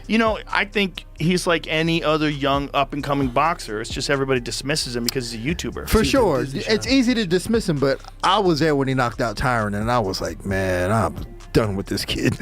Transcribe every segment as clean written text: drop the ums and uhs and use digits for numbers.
You know, I think he's like any other young up-and-coming boxer. It's just everybody dismisses him because he's a YouTuber. For sure. It's easy to dismiss him, but I was there when he knocked out Tyron, and I was like, man, I'm done with this kid.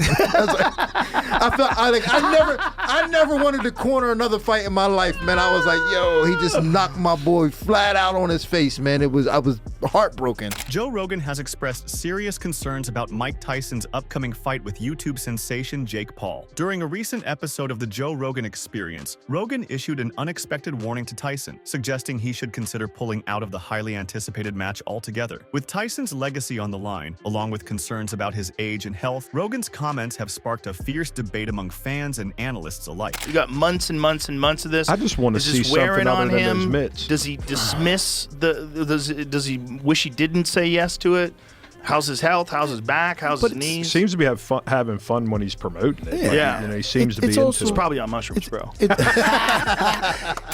I never wanted to corner another fight in my life, man. I was like, yo, he just knocked my boy flat out on his face, man. I was heartbroken. Joe Rogan has expressed serious concerns about Mike Tyson's upcoming fight with YouTube sensation Jake Paul. During a recent episode of the Joe Rogan Experience, Rogan issued an unexpected warning to Tyson, suggesting he should consider pulling out of the highly anticipated match altogether. With Tyson's legacy on the line, along with concerns about his age and health, Rogan's comments have sparked a fierce debate among fans and analysts alike. You got months and months and months of this. I just want to see something other than those mitts. Does he dismiss does he wish he didn't say yes to it? How's his health? How's his back? How's his knees? He seems to be having fun when he's promoting it. Yeah. You know, he seems to be into It's probably on mushrooms, bro.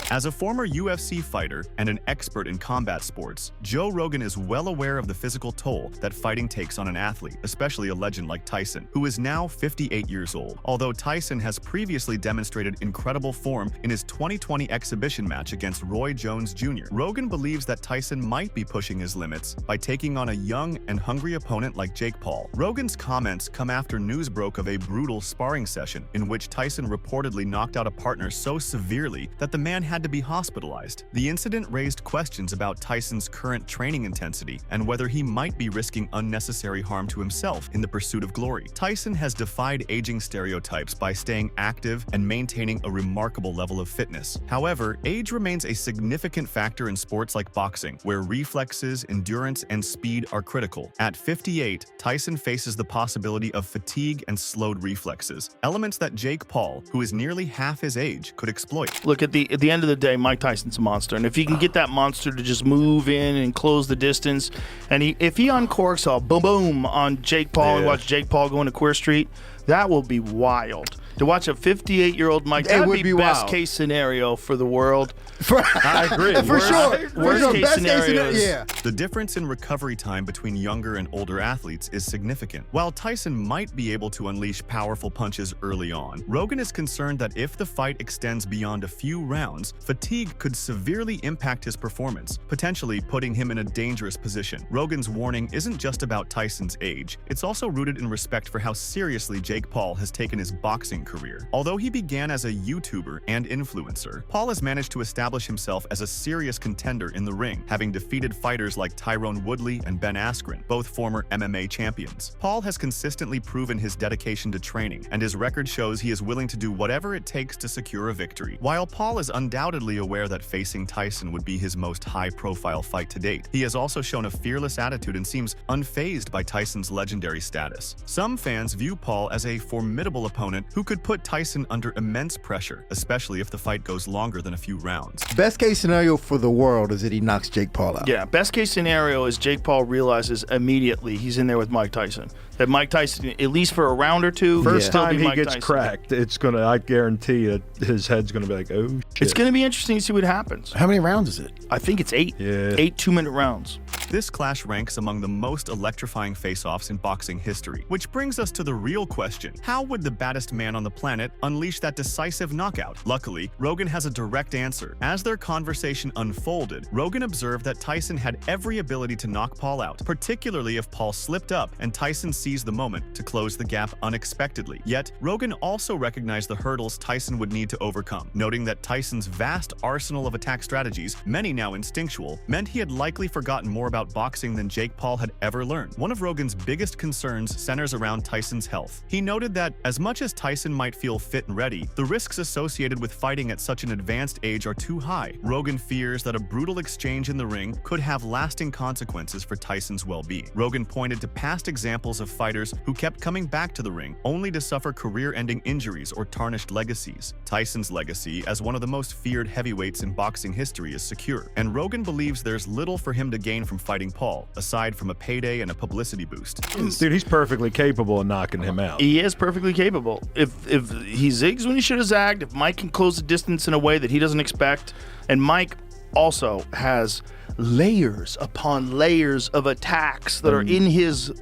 As a former UFC fighter and an expert in combat sports, Joe Rogan is well aware of the physical toll that fighting takes on an athlete, especially a legend like Tyson, who is now 58 years old. Although Tyson has previously demonstrated incredible form in his 2020 exhibition match against Roy Jones Jr., Rogan believes that Tyson might be pushing his limits by taking on a young and hungry opponent like Jake Paul. Rogan's comments come after news broke of a brutal sparring session in which Tyson reportedly knocked out a partner so severely that the man had to be hospitalized. The incident raised questions about Tyson's current training intensity and whether he might be risking unnecessary harm to himself in the pursuit of glory. Tyson has defied aging stereotypes by staying active and maintaining a remarkable level of fitness. However, age remains a significant factor in sports like boxing, where reflexes, endurance, and speed are critical. At 58, Tyson faces the possibility of fatigue and slowed reflexes, elements that Jake Paul, who is nearly half his age, could exploit. Look, at the end of the day, Mike Tyson's a monster, and if he can get that monster to just move in and close the distance, and if he uncorks a boom boom on Jake Paul and watch Jake Paul go into Queer Street, that will be wild. To watch a 58-year-old Mike, that would be best wild. Case scenario for the world. I agree. For sure. Worst case scenario is The difference in recovery time between younger and older athletes is significant. While Tyson might be able to unleash powerful punches early on, Rogan is concerned that if the fight extends beyond a few rounds, fatigue could severely impact his performance, potentially putting him in a dangerous position. Rogan's warning isn't just about Tyson's age, it's also rooted in respect for how seriously Jake Paul has taken his boxing career. Although he began as a YouTuber and influencer, Paul has managed to establish himself as a serious contender in the ring, having defeated fighters like Tyrone Woodley and Ben Askren, both former MMA champions. Paul has consistently proven his dedication to training, and his record shows he is willing to do whatever it takes to secure a victory. While Paul is undoubtedly aware that facing Tyson would be his most high-profile fight to date, he has also shown a fearless attitude and seems unfazed by Tyson's legendary status. Some fans view Paul as a formidable opponent who could put Tyson under immense pressure, especially if the fight goes longer than a few rounds. Best case scenario for the world is that he knocks Jake Paul out. Yeah, best case scenario is Jake Paul realizes immediately he's in there with Mike Tyson. That Mike Tyson, at least for a round or two, first time he Mike gets Tyson. cracked, it's gonna. I guarantee that his head's gonna be like, oh shit. It's going to be interesting to see what happens. How many rounds is it? I think it's 8. Yeah. 8 2-minute rounds. This clash ranks among the most electrifying face-offs in boxing history, which brings us to the real question: how would the baddest man on the planet unleash that decisive knockout? Luckily, Rogan has a direct answer. As their conversation unfolded, Rogan observed that Tyson had every ability to knock Paul out, particularly if Paul slipped up and Tyson seized the moment to close the gap unexpectedly. Yet, Rogan also recognized the hurdles Tyson would need to overcome, noting that Tyson's vast arsenal of attack strategies, many now instinctual, meant he had likely forgotten more about boxing than Jake Paul had ever learned. One of Rogan's biggest concerns centers around Tyson's health. He noted that, as much as Tyson might feel fit and ready, the risks associated with fighting at such an advanced age are too high. Rogan fears that a brutal exchange in the ring could have lasting consequences for Tyson's well-being. Rogan pointed to past examples of fighters who kept coming back to the ring only to suffer career-ending injuries or tarnished legacies. Tyson's legacy as one of the most feared heavyweights in boxing history is secure, and Rogan believes there's little for him to gain from fighting Paul, aside from a payday and a publicity boost. Dude, he's perfectly capable of knocking him out. He is perfectly capable. If he zigs when he should have zagged, if Mike can close the distance in a way that he doesn't expect, and Mike also has layers upon layers of attacks that are in his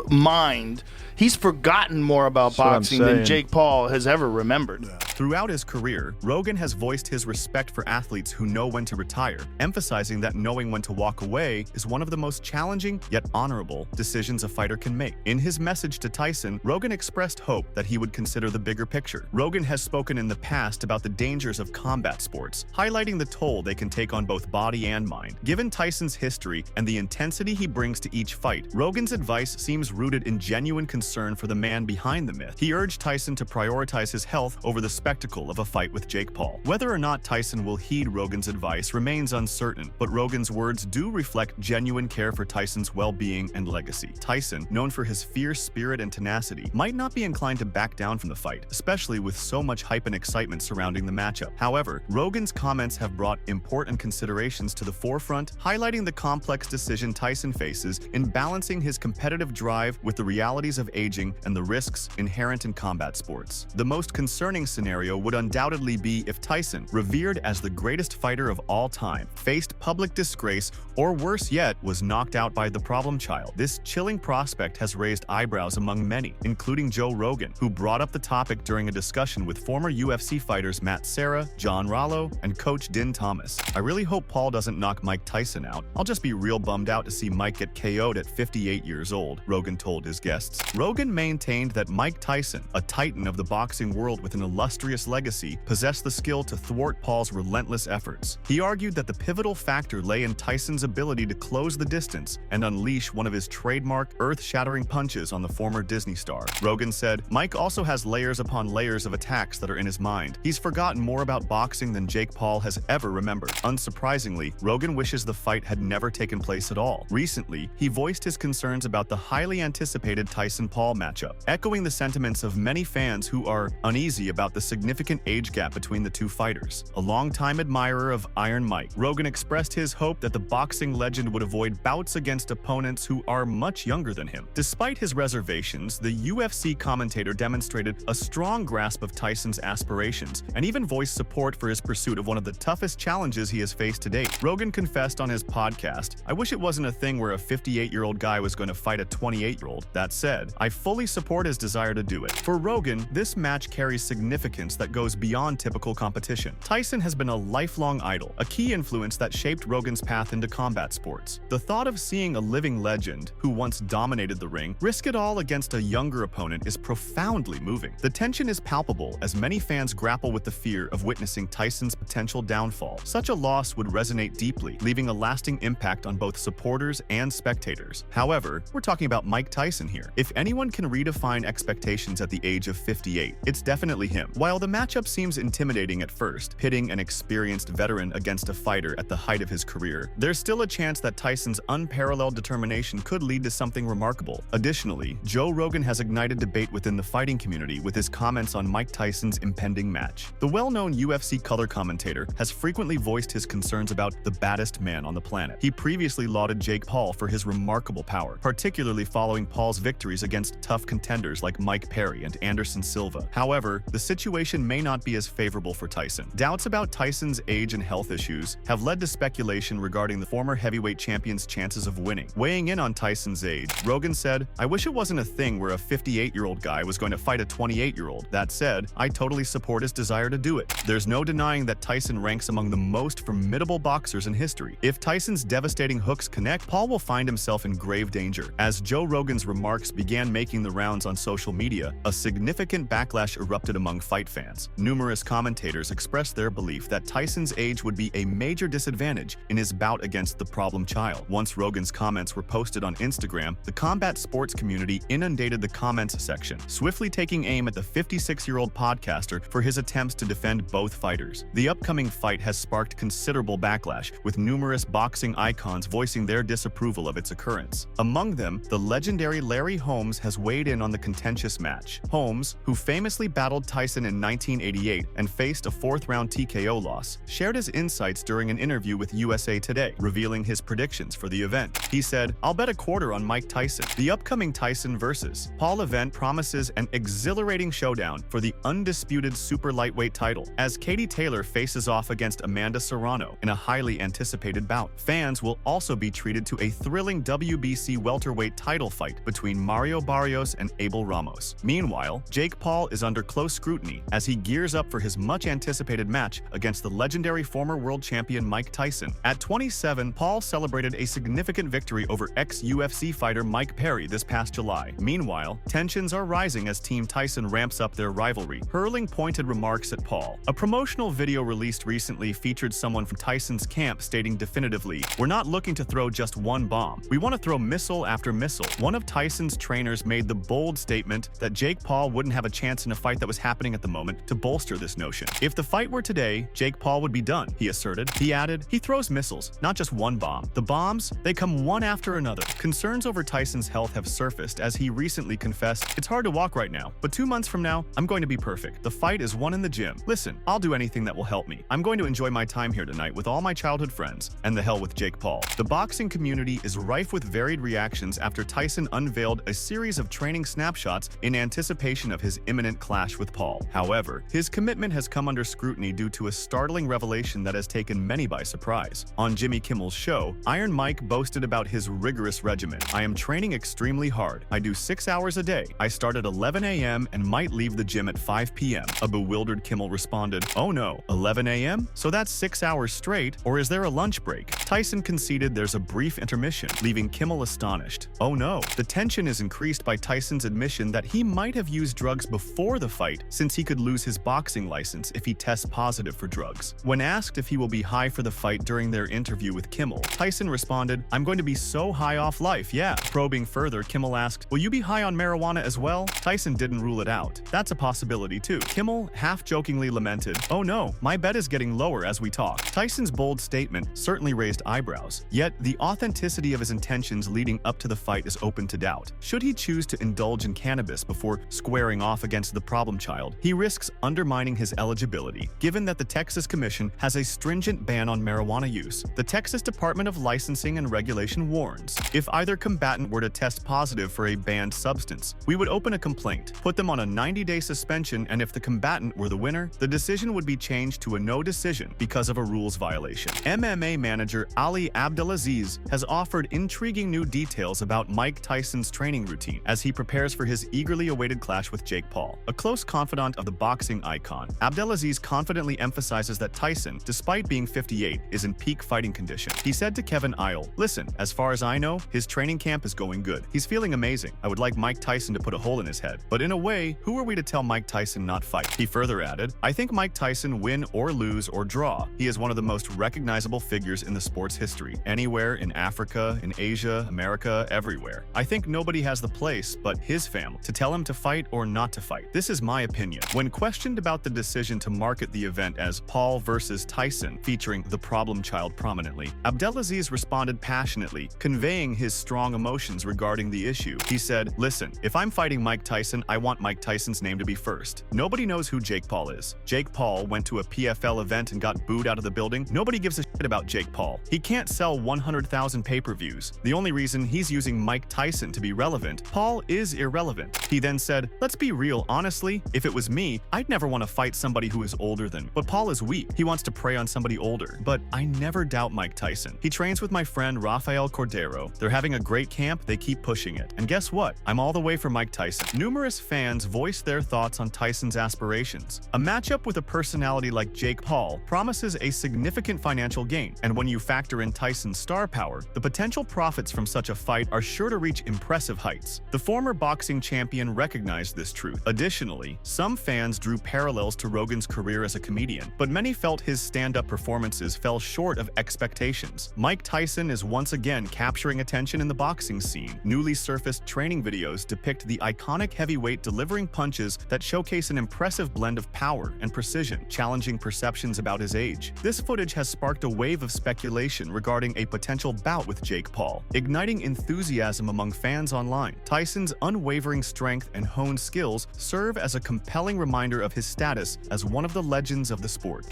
mind. he's forgotten more about That's what I'm boxing than saying. Jake Paul has ever remembered. Throughout his career, Rogan has voiced his respect for athletes who know when to retire, emphasizing that knowing when to walk away is one of the most challenging yet honorable decisions a fighter can make. In his message to Tyson, Rogan expressed hope that he would consider the bigger picture. Rogan has spoken in the past about the dangers of combat sports, highlighting the toll they can take on both body and mind. Given Tyson's history and the intensity he brings to each fight, Rogan's advice seems rooted in genuine concern for the man behind the myth. He urged Tyson to prioritize his health over the spectacle of a fight with Jake Paul. Whether or not Tyson will heed Rogan's advice remains uncertain, but Rogan's words do reflect genuine care for Tyson's well-being and legacy. Tyson, known for his fierce spirit and tenacity, might not be inclined to back down from the fight, especially with so much hype and excitement surrounding the matchup. However, Rogan's comments have brought important considerations to the forefront, highlighting the complex decision Tyson faces in balancing his competitive drive with the realities of aging and the risks inherent in combat sports. The most concerning scenario would undoubtedly be if Tyson, revered as the greatest fighter of all time, faced public disgrace, or worse yet, was knocked out by the problem child. This chilling prospect has raised eyebrows among many, including Joe Rogan, who brought up the topic during a discussion with former UFC fighters Matt Serra, John Rollo, and coach Din Thomas. "I really hope Paul doesn't knock Mike Tyson out. I'll just be real bummed out to see Mike get KO'd at 58 years old," Rogan told his guests. Rogan maintained that Mike Tyson, a titan of the boxing world with an illustrious legacy, possessed the skill to thwart Paul's relentless efforts. He argued that the pivotal factor lay in Tyson's ability to close the distance and unleash one of his trademark, earth-shattering punches on the former Disney star. Rogan said, "Mike also has layers upon layers of attacks that are in his mind. He's forgotten more about boxing than Jake Paul has ever remembered." Unsurprisingly, Rogan wishes the fight had never taken place at all. Recently, he voiced his concerns about the highly anticipated Tyson-Paul matchup, echoing the sentiments of many fans who are uneasy about the significant age gap between the two fighters. A longtime admirer of Iron Mike, Rogan expressed his hope that the boxing legend would avoid bouts against opponents who are much younger than him. Despite his reservations, the UFC commentator demonstrated a strong grasp of Tyson's aspirations and even voiced support for his pursuit of one of the toughest challenges he has faced to date. Rogan confessed on his podcast, "I wish it wasn't a thing where a 58-year-old guy was going to fight a 28-year-old. That said, I fully support his desire to do it." For Rogan, this match carries significance that goes beyond typical competition. Tyson has been a lifelong idol, a key influence that shaped Rogan's path into combat sports. The thought of seeing a living legend, who once dominated the ring, risk it all against a younger opponent is profoundly moving. The tension is palpable as many fans grapple with the fear of witnessing Tyson's potential downfall. Such a loss would resonate deeply, leaving a lasting impact on both supporters and spectators. However, we're talking about Mike Tyson here. If anyone can redefine expectations at the age of 58, it's definitely him. While the matchup seems intimidating at first, pitting an experienced veteran against a fighter at the height of his career, there's still a chance that Tyson's unparalleled determination could lead to something remarkable. Additionally, Joe Rogan has ignited debate within the fighting community with his comments on Mike Tyson's impending match. The well-known UFC color commentator has frequently voiced his concerns about the baddest man on the planet. He previously lauded Jake Paul for his remarkable power, particularly following Paul's victories against tough contenders like Mike Perry and Anderson Silva. However, the situation may not be as favorable for Tyson. Doubts about Tyson's age and health issues have led to speculation regarding the former heavyweight champion's chances of winning. Weighing in on Tyson's age, Rogan said, "I wish it wasn't a thing where a 58-year-old guy was going to fight a 28-year-old. That said, I totally support his desire to do it." There's no denying that Tyson ranks among the most formidable boxers in history. If Tyson's devastating hooks connect, Paul will find himself in grave danger. As Joe Rogan's remarks began making the rounds on social media, a significant backlash erupted among fight fans. Numerous commentators expressed their belief that Tyson's age would be a major disadvantage in his bout against the problem child. Once Rogan's comments were posted on Instagram, the combat sports community inundated the comments section, swiftly taking aim at the 56-year-old podcaster for his attempts to defend both fighters. The upcoming fight has sparked considerable backlash, with numerous boxing icons voicing their disapproval of its occurrence. Among them, the legendary Larry Holmes has weighed in on the contentious match. Holmes, who famously battled Tyson in 1988 and faced a fourth-round TKO loss, shared his insights during an interview with USA Today, revealing his predictions for the event. He said, "I'll bet a quarter on Mike Tyson." The upcoming Tyson vs. Paul event promises an exhilarating showdown for the undisputed super lightweight title, as Katie Taylor faces off against Amanda Serrano in a highly anticipated bout. Fans will also be treated to a thrilling WBC welterweight title fight between Mario Barrios and Abel Ramos. Meanwhile, Jake Paul is under close scrutiny as he gears up for his much-anticipated match against the legendary former world champion Mike Tyson. At 27, Paul celebrated a significant victory over ex-UFC fighter Mike Perry this past July. Meanwhile, tensions are rising as Team Tyson ramps up their rivalry, hurling pointed remarks at Paul. A promotional video released recently featured someone from Tyson's camp stating definitively, "We're not looking to throw just one bomb. We want to throw missile after missile." One of Tyson's trainers made the bold statement that Jake Paul wouldn't have a chance in a fight that was happening at the moment to bolster this notion. "If the fight were today, Jake Paul would be done," he asserted. He added, "He throws missiles, not just one bomb. The bombs, they come one after another." Concerns over Tyson's health have surfaced as he recently confessed, "It's hard to walk right now, but 2 months from now, I'm going to be perfect. The fight is won in the gym. Listen, I'll do anything that will help me. I'm going to enjoy my time here tonight with all my childhood friends, and the hell with Jake Paul." The boxing community is rife with varied reactions after Tyson unveiled a series of training snapshots in anticipation of his imminent clash with Paul. However, his commitment has come under scrutiny due to a startling revelation that has taken many by surprise. On Jimmy Kimmel's show, Iron Mike boasted about his rigorous regimen. "I am training extremely hard. I do 6 hours a day. I start at 11 a.m. and might leave the gym at 5 p.m. A bewildered Kimmel responded, "Oh no, 11 a.m.? So that's 6 hours straight, or is there a lunch break?" Tyson conceded there's a brief intermission, leaving Kimmel astonished. Oh no. The tension is increased by Tyson's admission that he might have used drugs before the fight, since he could lose his boxing license if he tests positive for drugs. When asked if he will be high for the fight during their interview with Kimmel, Tyson responded, "I'm going to be so high off life, yeah." Probing further, Kimmel asked, "Will you be high on marijuana as well?" Tyson didn't rule it out. "That's a possibility too." Kimmel half-jokingly lamented, "Oh no, my bet is getting lower as we talk." Tyson's bold statement certainly raised eyebrows, yet the authenticity of his intentions leading up to the fight is open to doubt. Should he choose to indulge in cannabis before squaring off against the problem child, he risks undermining his eligibility, given that the Texas Commission has a stringent ban on marijuana use. The Texas Department of Licensing and Regulation warns, if either combatant were to test positive for a banned substance, we would open a complaint, put them on a 90-day suspension, and if the combatant were the winner, the decision would be changed to a no decision because of a rules violation. MMA manager Ali Abdelaziz has offered intriguing new details about Mike Tyson's training routine as he prepares for his eagerly awaited clash with Jake Paul. A close confidant of the boxing icon, Abdelaziz confidently emphasizes that Tyson, despite being 58, is in peak fighting condition. He said to Kevin Isle, "Listen, as far as I know, his training camp is going good. He's feeling amazing. I would like Mike Tyson to put a hole in his head. But in a way, who are we to tell Mike Tyson not fight?" He further added, "I think Mike Tyson win or lose or draw. He is one of the most recognizable figures in the sport's history. Anywhere in Africa, in Asia, America, everywhere. I think nobody has the place but his family to tell him to fight or not to fight. This is my opinion." When questioned about the decision to market the event as Paul versus Tyson, featuring the problem child prominently, Abdelaziz responded passionately, conveying his strong emotions regarding the issue. He said, "Listen, if I'm fighting Mike Tyson, I want Mike Tyson's name to be first. Nobody knows who Jake Paul is. Jake Paul went to a PFL event and got booed out of the building. Nobody gives a shit about Jake Paul. He can't sell 100,000 pay-per-views. The only reason he's using Mike Tyson to be relevant, Paul is irrelevant." He then said, "Let's be real, honestly, if it was me, I'd never want to fight somebody who is older than, but Paul is weak. He wants to prey on somebody older. But I never doubt Mike Tyson. He trains with my friend Rafael Cordero. They're having a great camp, they keep pushing it. And guess what? I'm all the way for Mike Tyson." Numerous fans voiced their thoughts on Tyson's aspirations. A matchup with a personality like Jake Paul promises a significant financial gain, and when you factor in Tyson's star power, the potential profits from such a fight are sure to reach impressive heights. The former boxing champion recognized this truth. Additionally, some fans drew parallels to Rogan's career as a comedian, but many felt his stand-up performances fell short of expectations. Mike Tyson is once again capturing attention in the boxing scene. Newly surfaced training videos depict the iconic heavyweight delivering punches that showcase an impressive blend of power and precision, challenging perceptions about his age. This footage has sparked a wave of speculation regarding a potential bout with Jake Paul, igniting enthusiasm among fans online. Tyson's unwavering strength and honed skills serve as a compelling reminder of his status as one of the legends of the sport.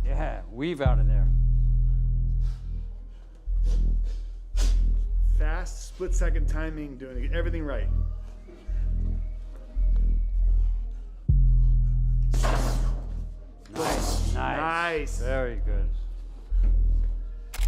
Yeah, weave out of there. Fast, split-second timing, doing everything right. Nice. Nice. Very good.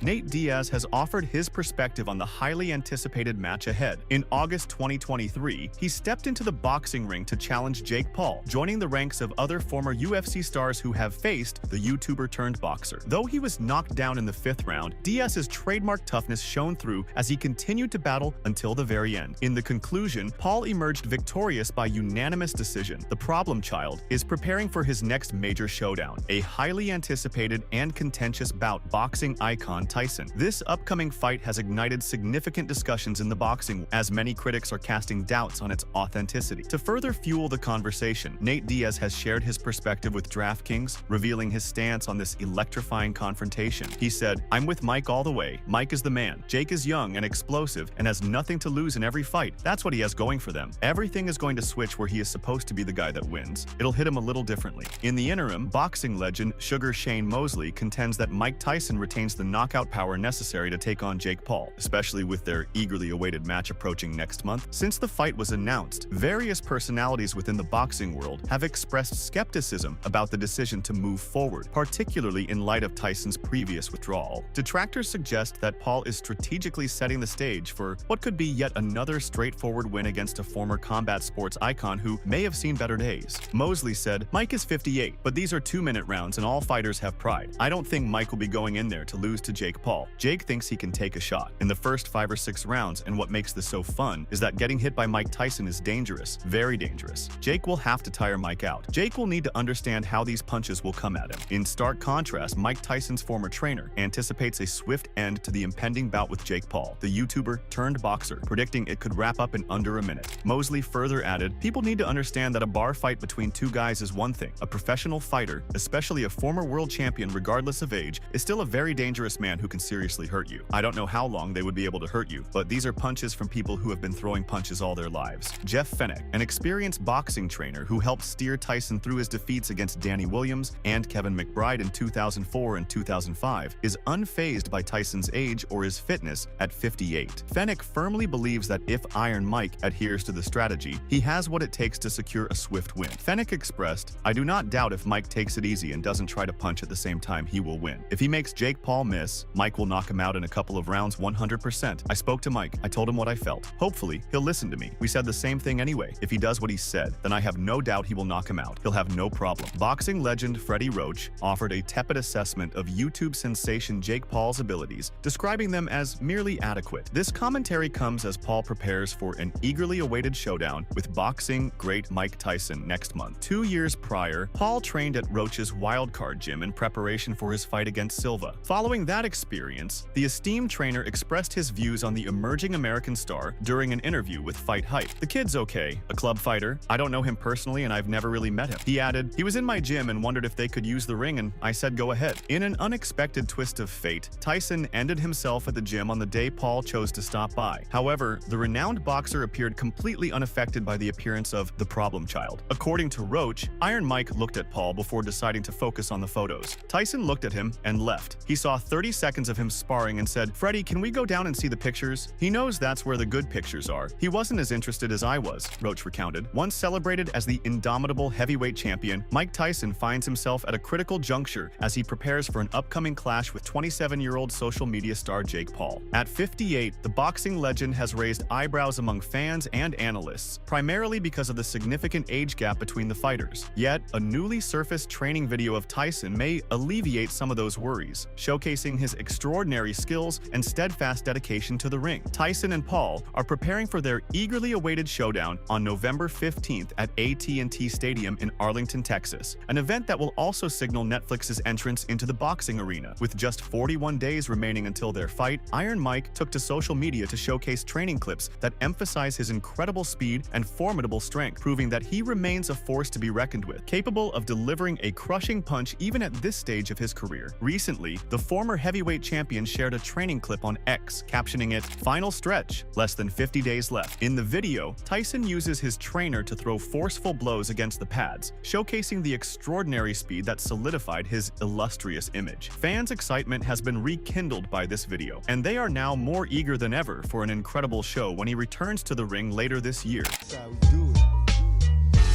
Nate Diaz has offered his perspective on the highly anticipated match ahead. In August 2023, he stepped into the boxing ring to challenge Jake Paul, joining the ranks of other former UFC stars who have faced the YouTuber-turned-boxer. Though he was knocked down in the 5th round, Diaz's trademark toughness shone through as he continued to battle until the very end. In the conclusion, Paul emerged victorious by unanimous decision. The problem child is preparing for his next major showdown, a highly anticipated and contentious bout boxing icon Tyson. This upcoming fight has ignited significant discussions in the boxing, as many critics are casting doubts on its authenticity. To further fuel the conversation, Nate Diaz has shared his perspective with DraftKings, revealing his stance on this electrifying confrontation. He said, "I'm with Mike all the way. Mike is the man. Jake is young and explosive and has nothing to lose in every fight. That's what he has going for them. Everything is going to switch where he is supposed to be the guy that wins. It'll hit him a little differently." In the interim, boxing legend Sugar Shane Mosley contends that Mike Tyson retains the knockout power necessary to take on Jake Paul, especially with their eagerly awaited match approaching next month. Since the fight was announced, various personalities within the boxing world have expressed skepticism about the decision to move forward, particularly in light of Tyson's previous withdrawal. Detractors suggest that Paul is strategically setting the stage for what could be yet another straightforward win against a former combat sports icon who may have seen better days. Mosley said, "Mike is 58, but these are 2-minute rounds and all fighters have pride. I don't think Mike will be going in there to lose to Jake Paul. Jake thinks he can take a shot in the first 5 or 6 rounds, and what makes this so fun is that getting hit by Mike Tyson is dangerous, very dangerous. Jake will have to tire Mike out. Jake will need to understand how these punches will come at him." In stark contrast, Mike Tyson's former trainer anticipates a swift end to the impending bout with Jake Paul, the YouTuber-turned-boxer, predicting it could wrap up in under a minute. Mosley further added, "People need to understand that a bar fight between 2 guys is one thing. A professional fighter, especially a former world champion regardless of age, is still a very dangerous man who can seriously hurt you. I don't know how long they would be able to hurt you, but these are punches from people who have been throwing punches all their lives." Jeff Fenech, an experienced boxing trainer who helped steer Tyson through his defeats against Danny Williams and Kevin McBride in 2004 and 2005, is unfazed by Tyson's age or his fitness at 58. Fenech firmly believes that if Iron Mike adheres to the strategy, he has what it takes to secure a swift win. Fenech expressed, "I do not doubt if Mike takes it easy and doesn't try to punch at the same time, he will win. If he makes Jake Paul miss, Mike will knock him out in a couple of rounds 100%. I spoke to Mike. I told him what I felt. Hopefully, he'll listen to me. We said the same thing anyway. If he does what he said, then I have no doubt he will knock him out. He'll have no problem." Boxing legend Freddie Roach offered a tepid assessment of YouTube sensation Jake Paul's abilities, describing them as merely adequate. This commentary comes as Paul prepares for an eagerly awaited showdown with boxing great Mike Tyson next month. 2 years prior, Paul trained at Roach's wildcard gym in preparation for his fight against Silva. Following that experience, the esteemed trainer expressed his views on the emerging American star during an interview with Fight Hype. "The kid's okay, a club fighter. I don't know him personally and I've never really met him." He added, "He was in my gym and wondered if they could use the ring and I said go ahead." In an unexpected twist of fate, Tyson ended himself at the gym on the day Paul chose to stop by. However, the renowned boxer appeared completely unaffected by the appearance of the problem child. According to Roach, Iron Mike looked at Paul before deciding to focus on the photos. Tyson looked at him and left. He saw 30 seconds of him sparring and said, "Freddie, can we go down and see the pictures?" He knows that's where the good pictures are. He wasn't as interested as I was, Roach recounted. Once celebrated as the indomitable heavyweight champion, Mike Tyson finds himself at a critical juncture as he prepares for an upcoming clash with 27-year-old social media star Jake Paul. At 58, the boxing legend has raised eyebrows among fans and analysts, primarily because of the significant age gap between the fighters. Yet, a newly surfaced training video of Tyson may alleviate some of those worries, showcasing his extraordinary skills and steadfast dedication to the ring. Tyson and Paul are preparing for their eagerly awaited showdown on November 15th at AT&T Stadium in Arlington, Texas, an event that will also signal Netflix's entrance into the boxing arena. With just 41 days remaining until their fight, Iron Mike took to social media to showcase training clips that emphasize his incredible speed and formidable strength, proving that he remains a force to be reckoned with, capable of delivering a crushing punch even at this stage of his career. Recently, the former heavyweight champion shared a training clip on X, captioning it, "Final stretch, less than 50 days left." In the video, Tyson uses his trainer to throw forceful blows against the pads, showcasing the extraordinary speed that solidified his illustrious image. Fans' excitement has been rekindled by this video, and they are now more eager than ever for an incredible show when he returns to the ring later this year.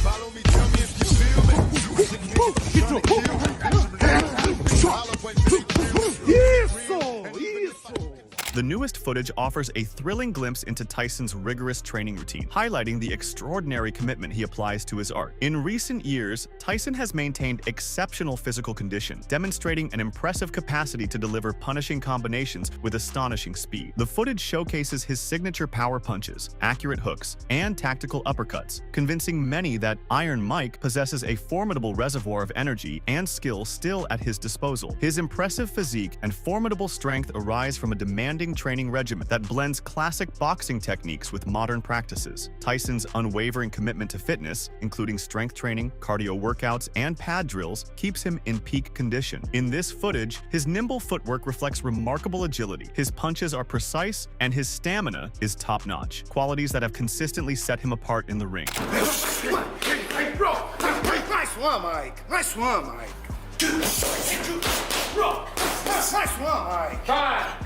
Follow me, tell me if you feel me. Get your The newest footage offers a thrilling glimpse into Tyson's rigorous training routine, highlighting the extraordinary commitment he applies to his art. In recent years, Tyson has maintained exceptional physical condition, demonstrating an impressive capacity to deliver punishing combinations with astonishing speed. The footage showcases his signature power punches, accurate hooks, and tactical uppercuts, convincing many that Iron Mike possesses a formidable reservoir of energy and skill still at his disposal. His impressive physique and formidable strength arise from a demanding training regimen that blends classic boxing techniques with modern practices. Tyson's unwavering commitment to fitness, including strength training, cardio workouts, and pad drills, keeps him in peak condition. In this footage, his nimble footwork reflects remarkable agility. His punches are precise, and his stamina is top-notch, qualities that have consistently set him apart in the ring. Hey, bro! Nice one, Mike. Nice one, Mike. Bro! Nice one, Mike. Fine.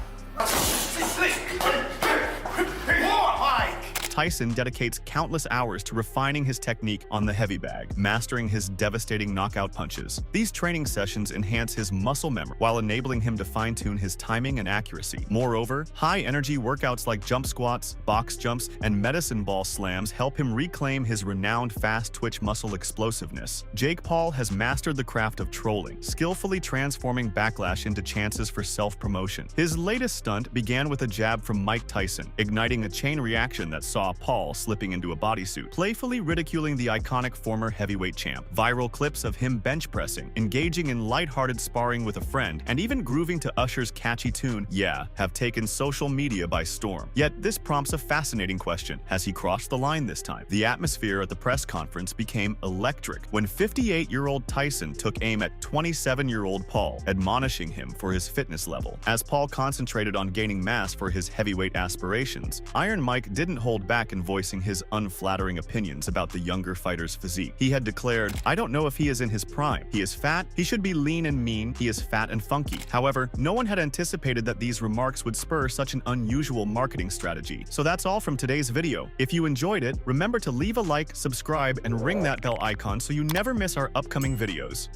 More, Mike. Tyson dedicates countless hours to refining his technique on the heavy bag, mastering his devastating knockout punches. These training sessions enhance his muscle memory while enabling him to fine-tune his timing and accuracy. Moreover, high-energy workouts like jump squats, box jumps, and medicine ball slams help him reclaim his renowned fast-twitch muscle explosiveness. Jake Paul has mastered the craft of trolling, skillfully transforming backlash into chances for self-promotion. His latest stunt began with a jab from Mike Tyson, igniting a chain reaction that saw Paul slipping into a bodysuit, playfully ridiculing the iconic former heavyweight champ. Viral clips of him bench pressing, engaging in lighthearted sparring with a friend, and even grooving to Usher's catchy tune, Yeah, have taken social media by storm. Yet this prompts a fascinating question. Has he crossed the line this time? The atmosphere at the press conference became electric when 58-year-old Tyson took aim at 27-year-old Paul, admonishing him for his fitness level. As Paul concentrated on gaining mass for his heavyweight aspirations, Iron Mike didn't hold back in voicing his unflattering opinions about the younger fighter's physique. He had declared, I don't know if he is in his prime. He is fat, he should be lean and mean, he is fat and funky. However, no one had anticipated that these remarks would spur such an unusual marketing strategy. So that's all from today's video. If you enjoyed it, remember to leave a like, subscribe, and ring that bell icon so you never miss our upcoming videos.